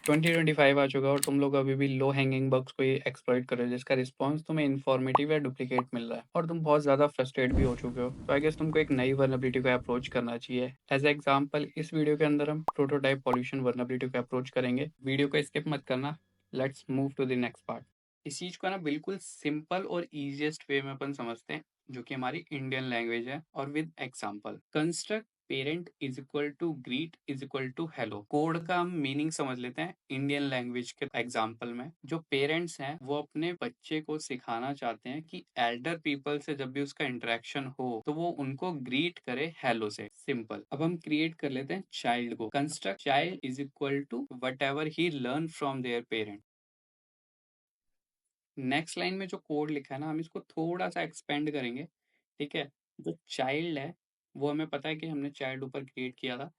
2025 आ चुका है और तुम लोग अभी भी लो हैंगिंग बग्स को ही एक्सप्लॉइट कर रहे हो जिसका रिस्पॉन्स तुम्हें इन्फॉर्मेटिव या डुप्लीकेट मिल रहा है और तुम बहुत ज़्यादा फ्रस्ट्रेट भी हो चुके हो। तो आई गेस तुमको एक नई वर्नेबिलिटी को अप्रोच करना चाहिए। एज एग्जाम्पल इस वीडियो के अंदर हम प्रोटोटाइप पॉल्यूशन वर्नेबिलिटी को अप्रोच करेंगे। वीडियो को स्किप मत करना। Let's move to the next part. इस चीज़ को ना बिल्कुल सिंपल और ईजिएस्ट वे में अपन समझते हैं जो कि हमारी इंडियन लैंग्वेज है और with example. Construct parent is equal to greet is equal to hello. Code का हम मीनिंग समझ लेते हैं इंडियन लैंग्वेज के एग्जाम्पल में। जो पेरेंट्स हैं वो अपने बच्चे को सिखाना चाहते हैं कि एल्डर पीपल से जब भी उसका इंटरेक्शन हो तो वो उनको ग्रीट करे हेलो से। सिंपल। अब हम क्रिएट कर लेते हैं चाइल्ड को। Construct child is equal to whatever he learn from their parent. Next line में जो कोड लिखा है ना हम इसको थोड़ा सा एक्सपेंड करेंगे। ठीक है। जो चाइल्ड है वो हमें पता है कि हमने चाइल्ड ऊपर क्रिएट किया था।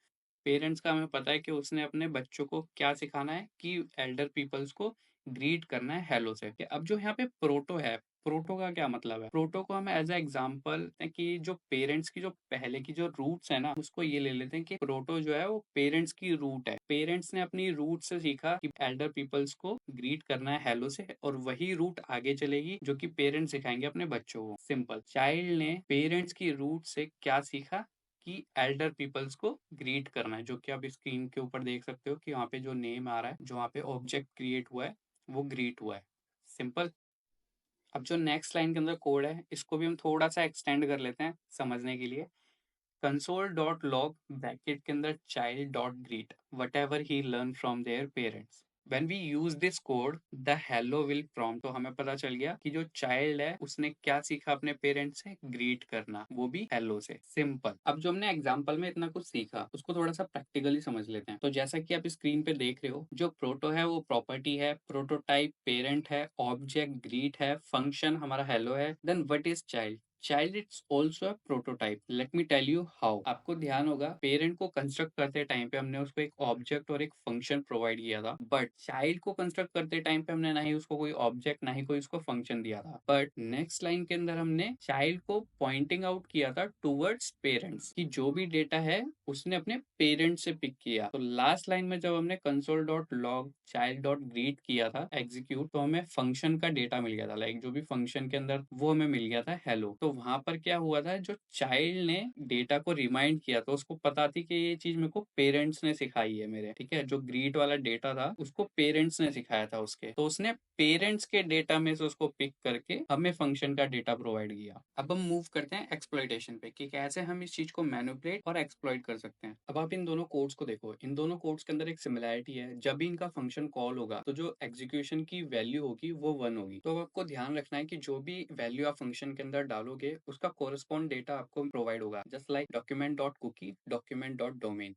पेरेंट्स का हमें पता है कि उसने अपने बच्चों को क्या सिखाना है कि एल्डर पीपल्स को ग्रीट करना है हेलो से। अब जो यहाँ पे प्रोटो है, प्रोटो का क्या मतलब है? प्रोटो को हम एज ए एग्जाम्पल कि जो पेरेंट्स की जो पहले की जो रूट्स है ना उसको ये ले लेते हैं कि प्रोटो जो है वो पेरेंट्स की रूट है। पेरेंट्स ने अपनी रूट से सीखा कि एल्डर पीपल्स को ग्रीट करना है हेलो से और वही रूट आगे चलेगी जो कि पेरेंट्स सिखाएंगे अपने बच्चों को। सिंपल। चाइल्ड ने पेरेंट्स की रूट से क्या सीखा कि एल्डर पीपल्स को ग्रीट करना है, जो कि आप स्क्रीन के ऊपर देख सकते हो कि वहाँ पे जो नेम आ रहा है, जो वहाँ पे ऑब्जेक्ट क्रिएट हुआ है वो ग्रीट हुआ है। सिंपल। अब जो नेक्स्ट लाइन के अंदर कोड है इसको भी हम थोड़ा सा एक्सटेंड कर लेते हैं समझने के लिए। कंसोल डॉट लॉग ब्रैकेट के अंदर child dot greet whatever he learn from their parents. When we use this code the hello will prompt. तो हमें पता चल गया कि जो चाइल्ड है उसने क्या सीखा अपने पेरेंट्स से, ग्रीट करना, वो भी हेलो से। सिंपल। अब जो हमने एग्जाम्पल में इतना कुछ सीखा उसको थोड़ा सा प्रैक्टिकली समझ लेते हैं। तो जैसा कि आप स्क्रीन पे देख रहे हो जो प्रोटो है वो प्रॉपर्टी है, प्रोटोटाइप पेरेंट है, ऑब्जेक्ट ग्रीट है, फंक्शन हमारा हेलो है, then what is child. Child it's also a prototype. Let me tell you how. आपको ध्यान होगा पेरेंट को कंस्ट्रक्ट करते टाइम पे हमने उसको एक ऑब्जेक्ट और एक फंक्शन प्रोवाइड किया था, बट चाइल्ड को कंस्ट्रक्ट करते टाइम पे हमने ना ही उसको कोई ऑब्जेक्ट ना ही कोई उसको फंक्शन दिया था। बट नेक्स्ट लाइन के अंदर हमने चाइल्ड को पॉइंटिंग आउट किया था टूवर्ड्स पेरेंट्स कि जो भी डेटा है उसने अपने पेरेंट से पिक किया। तो लास्ट लाइन में जब हमने console dot log child dot greet किया था एग्जीक्यूट, तो हमें फंक्शन का डेटा मिल गया था। लाइक जो भी फंक्शन के अंदर वो हमें मिल गया था हेलो। तो वहां पर क्या हुआ था, जो चाइल्ड ने डेटा को रिमाइंड किया तो उसको पता थी कि ये चीज मेरे को पेरेंट्स ने सिखाई है मेरे। ठीक है। जो ग्रीट वाला डेटा था उसको पेरेंट्स ने सिखाया था उसके, तो उसने पेरेंट्स के डेटा में से उसको पिक करके हमें फंक्शन का डेटा प्रोवाइड किया। अब हम मूव करते हैं एक्सप्लॉइटेशन पे कि कैसे हम इस चीज को मैनिपुलेट और एक्सप्लॉइट कर सकते हैं। अब आप इन दोनों कोड्स को देखो। इन दोनों कोड्स के अंदर एक सिमिलैरिटी है। जब भी इनका फंक्शन कॉल होगा तो जो एग्जीक्यूशन की वैल्यू होगी वो 1 होगी। तो आपको ध्यान रखना है कि जो भी वैल्यू आप फंक्शन के अंदर डालोगे उसका कोरस्पॉन्ड डेटा आपको प्रोवाइड होगा, just like document dot cookie, document dot domain.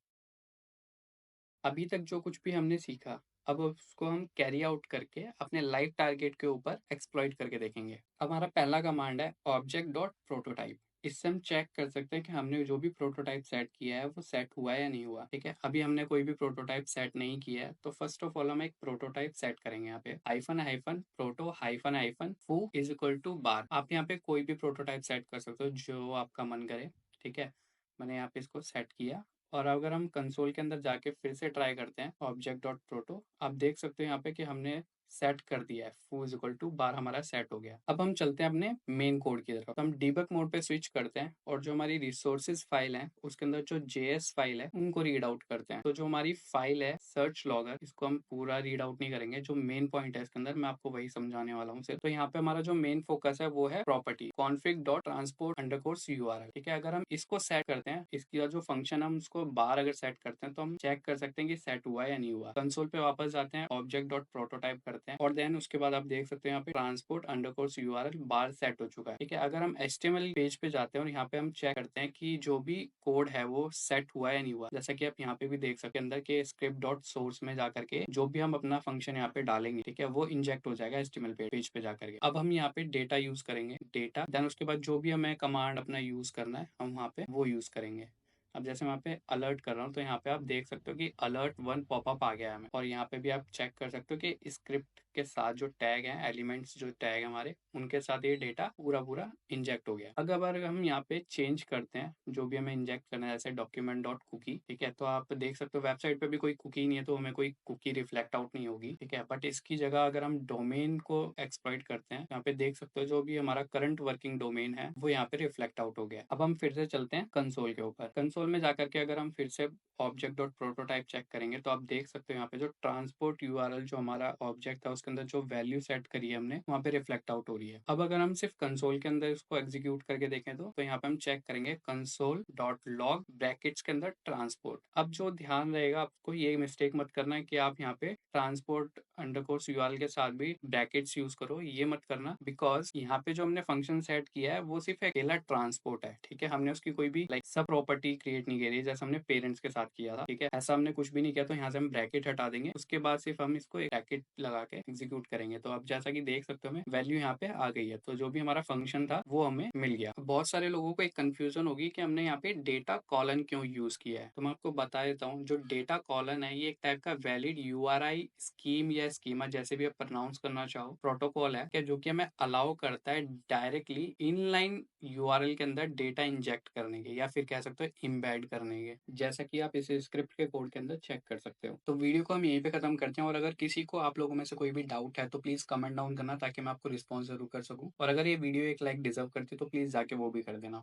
अभी तक जो कुछ भी हमने सीखा अब उसको हम कैरी आउट करके अपने लाइव टारगेट के ऊपर एक्सप्लॉइट करके देखेंगे। अब हमारा पहला कमांड है ऑब्जेक्ट डॉट प्रोटोटाइप। इससे हम चेक कर सकते हैं कि हमने जो भी प्रोटोटाइप सेट किया है वो सेट हुआ है या नहीं हुआ। ठीक है। अभी हमने कोई भी प्रोटोटाइप सेट नहीं किया है तो फर्स्ट ऑफ ऑल हम एक प्रोटोटाइप सेट करेंगे। यहाँ पे hyphen hyphen proto hyphen hyphen फू इज इक्वल टू बार। आप यहाँ पे कोई भी प्रोटोटाइप सेट कर सकते हो जो आपका मन करे। ठीक है। मैंने यहाँ पे इसको सेट किया और अगर हम कंसोल के अंदर जाके फिर से ट्राई करते हैं ऑब्जेक्ट डॉट प्रोटो, आप देख सकते हो यहाँ पे कि हमने सेट कर दिया है फू इज इक्वल टू बार, हमारा सेट हो गया। अब हम चलते हैं अपने मेन कोड की तरफ। तो हम डीबग मोड पे स्विच करते हैं और जो हमारी रिसोर्सेज फाइल है उसके अंदर जो जेएस फाइल है उनको रीड आउट करते हैं। तो जो हमारी फाइल है सर्च लॉगर, इसको हम पूरा रीड आउट नहीं करेंगे। जो मेन पॉइंट है इसके अंदर मैं आपको वही समझाने वाला हूँ सिर्फ। तो यहाँ पे हमारा जो मेन फोकस है वो है property config dot transport underscore URL. ठीक है। अगर हम इसको सेट करते हैं, इसका जो फंक्शन हम उसको बार अगर सेट करते हैं तो हम चेक कर सकते हैं कि सेट हुआ है या नहीं हुआ। कंसोल पे वापस जाते हैं, ऑब्जेक्ट डॉट प्रोटोटाइप करते हैं और देन उसके बाद आप देख सकते हैं यहाँ पे transport underscore URL bar set हो चुका है। ठीक है। अगर हम एचटीएमएल पेज पे जाते हैं और यहाँ पे हम चेक करते हैं कि जो भी कोड है वो सेट हुआ है या नहीं हुआ, जैसा कि आप यहाँ पे भी देख सकते हैं अंदर के स्क्रिप्ट डॉट सोर्स में जाकर के जो भी हम अपना फंक्शन यहाँ पे डालेंगे, ठीक है, वो इंजेक्ट हो जाएगा एचटीएमएल पेज पे जाकर के। अब हम यहाँ पे डेटा यूज करेंगे, डेटा, देन उसके बाद जो भी हमें कमांड अपना यूज करना है हम वहाँ पे वो यूज करेंगे। अब जैसे मैं यहाँ पे अलर्ट कर रहा हूँ तो यहाँ पे आप देख सकते हो कि अलर्ट 1 पॉपअप आ गया है हमें और यहाँ पे भी आप चेक कर सकते हो कि स्क्रिप्ट के साथ जो टैग हैं, एलिमेंट्स जो टैग है हमारे, उनके साथ ये डेटा पूरा इंजेक्ट हो गया। अगर हम यहाँ पे चेंज करते हैं जो भी हमें इंजेक्ट करना है, जैसे डॉक्यूमेंट डॉट कुकी, ठीक है, तो आप देख सकते हो वेबसाइट पे भी कोई कुकी नहीं है, तो हमें कोई कुकी रिफ्लेक्ट आउट नहीं होगी, ठीक है। बट इसकी जगह अगर हम डोमेन को एक्सप्लॉइट करते हैं, यहाँ पे देख सकते हो जो भी हमारा करंट वर्किंग डोमेन है वो यहाँ पे रिफ्लेक्ट आउट हो गया। अब हम फिर से चलते हैं कंसोल के ऊपर। कंसोल में जाकर के अगर हम फिर से ऑब्जेक्ट डॉट प्रोटोटाइप चेक करेंगे तो आप देख सकते हो यहाँ पे जो ट्रांसपोर्ट यूआरएल जो हमारा ऑब्जेक्ट था उसके अंदर जो वैल्यू सेट करी है हमने, वहाँ पे रिफ्लेक्ट आउट हो रही है। अब अगर हम सिर्फ कंसोल के अंदर इसको एग्जीक्यूट करके देखें तो यहाँ पे हम चेक करेंगे कंसोल डॉट लॉग ब्रैकेट्स के अंदर ट्रांसपोर्ट। अब जो ध्यान रहेगा, आपको ये मिस्टेक मत करना है कि आप यहाँ पे ट्रांसपोर्ट अंडरकोर्स यूआरएल के साथ भी ब्रैकेट्स यूज करो, ये मत करना, बिकॉज यहाँ पे जो हमने फंक्शन सेट किया है वो सिर्फ अकेला ट्रांसपोर्ट है, ठीक है। हमने उसकी कोई भी लाइक सब प्रॉपर्टी क्रिएट नहीं करी जैसे हमने पेरेंट्स के साथ किया था, ठीक है। ऐसा हमने कुछ भी नहीं किया, तो यहाँ से हम ब्रैकेट हटा देंगे, उसके बाद सिर्फ हम इसको एक ब्रैकेट लगा के एग्जीक्यूट करेंगे। तो आप जैसा कि देख सकते हो हमें वैल्यू यहाँ पे आ गई है, तो जो भी हमारा फंक्शन था वो हमें मिल गया। बहुत सारे लोगों को एक कंफ्यूजन होगी कि हमने यहाँ पे डेटा कॉलन क्यों यूज किया है, तो मैं आपको बता देता हूँ। जो डेटा कॉलन है ये एक टाइप का वैलिड यूआरआई स्कीम या स्कीमा, जैसे भी आप प्रोनाउंस करना चाहो, प्रोटोकॉल है जो कि हमें अलाउ करता है डायरेक्टली इनलाइन यूआरएल के अंदर डेटा इंजेक्ट करने के, या फिर कह सकते हो इम्बेड करने के, जैसा कि आप इस स्क्रिप्ट के कोड के अंदर चेक कर सकते हो। तो वीडियो को हम यहीं पे खत्म करते हैं, और अगर किसी को आप लोगों में से कोई भी डाउट है तो प्लीज कमेंट डाउन करना, ताकि मैं आपको रिस्पॉन्स जरूर कर सकूं। और अगर ये वीडियो एक लाइक डिजर्व करती है तो प्लीज जाके वो भी कर देना।